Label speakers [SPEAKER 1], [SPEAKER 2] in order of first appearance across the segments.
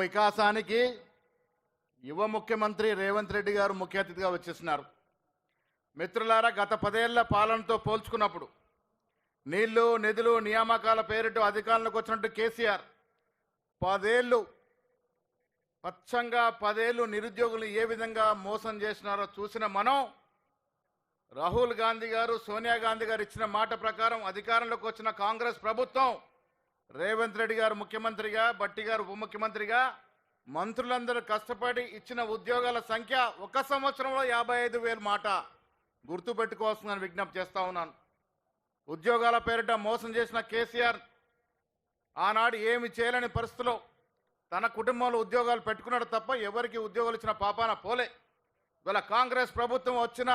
[SPEAKER 1] వికాసానికి యువ ముఖ్యమంత్రి రేవంత్ రెడ్డి గారు ముఖ్య అతిథిగా వచ్చేస్తున్నారు. మిత్రులారా, గత 10 ఏళ్ల పాలనతో పోల్చుకున్నప్పుడు నీళ్లు నిధులు నియామకాల పేరిట అధికారంలోకి వచ్చినట్టు కేసీఆర్ 10 ఏళ్ళు పచ్చంగా 10 ఏళ్ళు నిరుద్యోగులు ఏ విధంగా మోసం చేసినారో చూసిన మనం రాహుల్ గాంధీ గారు సోనియా గాంధీ గారు ఇచ్చిన మాట ప్రకారం అధికారంలోకి వచ్చిన కాంగ్రెస్ ప్రభుత్వం రేవంత్ రెడ్డి గారు ముఖ్యమంత్రిగా, బట్టి గారు ఉప ముఖ్యమంత్రిగా, మంత్రులందరూ కష్టపడి ఇచ్చిన ఉద్యోగాల సంఖ్య ఒక సంవత్సరంలో 55,000 మాట గుర్తుపెట్టుకోవాల్సిందని విజ్ఞప్తి చేస్తా ఉన్నాను. ఉద్యోగాల పేరిట మోసం చేసిన కేసీఆర్ ఆనాడు ఏమి చేయలేని పరిస్థితిలో తన కుటుంబంలో ఉద్యోగాలు పెట్టుకున్నాడు తప్ప ఎవరికి ఉద్యోగాలు ఇచ్చిన పాపాన పోలే. ఇవాళ కాంగ్రెస్ ప్రభుత్వం వచ్చిన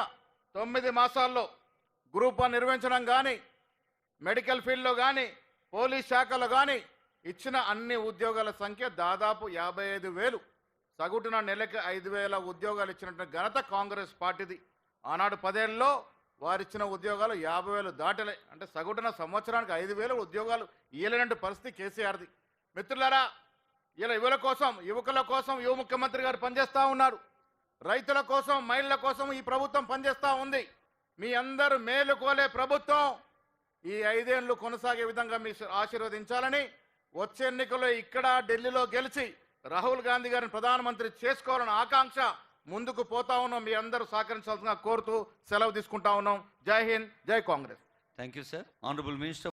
[SPEAKER 1] 9 మాసాల్లో గ్రూప్ 1 నిర్వహించడం కానీ, మెడికల్ ఫీల్డ్లో కానీ, పోలీస్ శాఖలో కానీ ఇచ్చిన అన్ని ఉద్యోగాల సంఖ్య దాదాపు 55,000. సగటున నెలకి 5,000 ఉద్యోగాలు ఇచ్చినట్టు ఘనత కాంగ్రెస్ పార్టీది. ఆనాడు 10 ఏళ్ళలో వారిచ్చిన ఉద్యోగాలు 50,000 దాటలే. అంటే సగటున సంవత్సరానికి 5,000 ఉద్యోగాలు ఇయ్యలేనట్టు పరిస్థితి కేసీఆర్ది. మిత్రులారా, ఇలా యువకుల కోసం యువ ముఖ్యమంత్రి గారు పనిచేస్తూ ఉన్నారు. రైతుల కోసం, మహిళల కోసం ఈ ప్రభుత్వం పనిచేస్తూ ఉంది. మీ అందరూ మేలుకోలే ప్రభుత్వం ఈ 5 ఏళ్ళు కొనసాగే విధంగా మీ ఆశీర్వదించాలని, వచ్చే ఎన్నికల్లో ఇక్కడ ఢిల్లీలో గెలిచి రాహుల్ గాంధీ గారిని ప్రధానమంత్రి చేసుకోవాలన్న ఆకాంక్ష ముందుకు పోతా ఉన్నాం. మీ అందరూ సహకరించాల్సిందిగా కోరుతూ సెలవు తీసుకుంటా ఉన్నాం. జై హింద్, జై Congress.
[SPEAKER 2] Thank you, sir. Honorable Minister.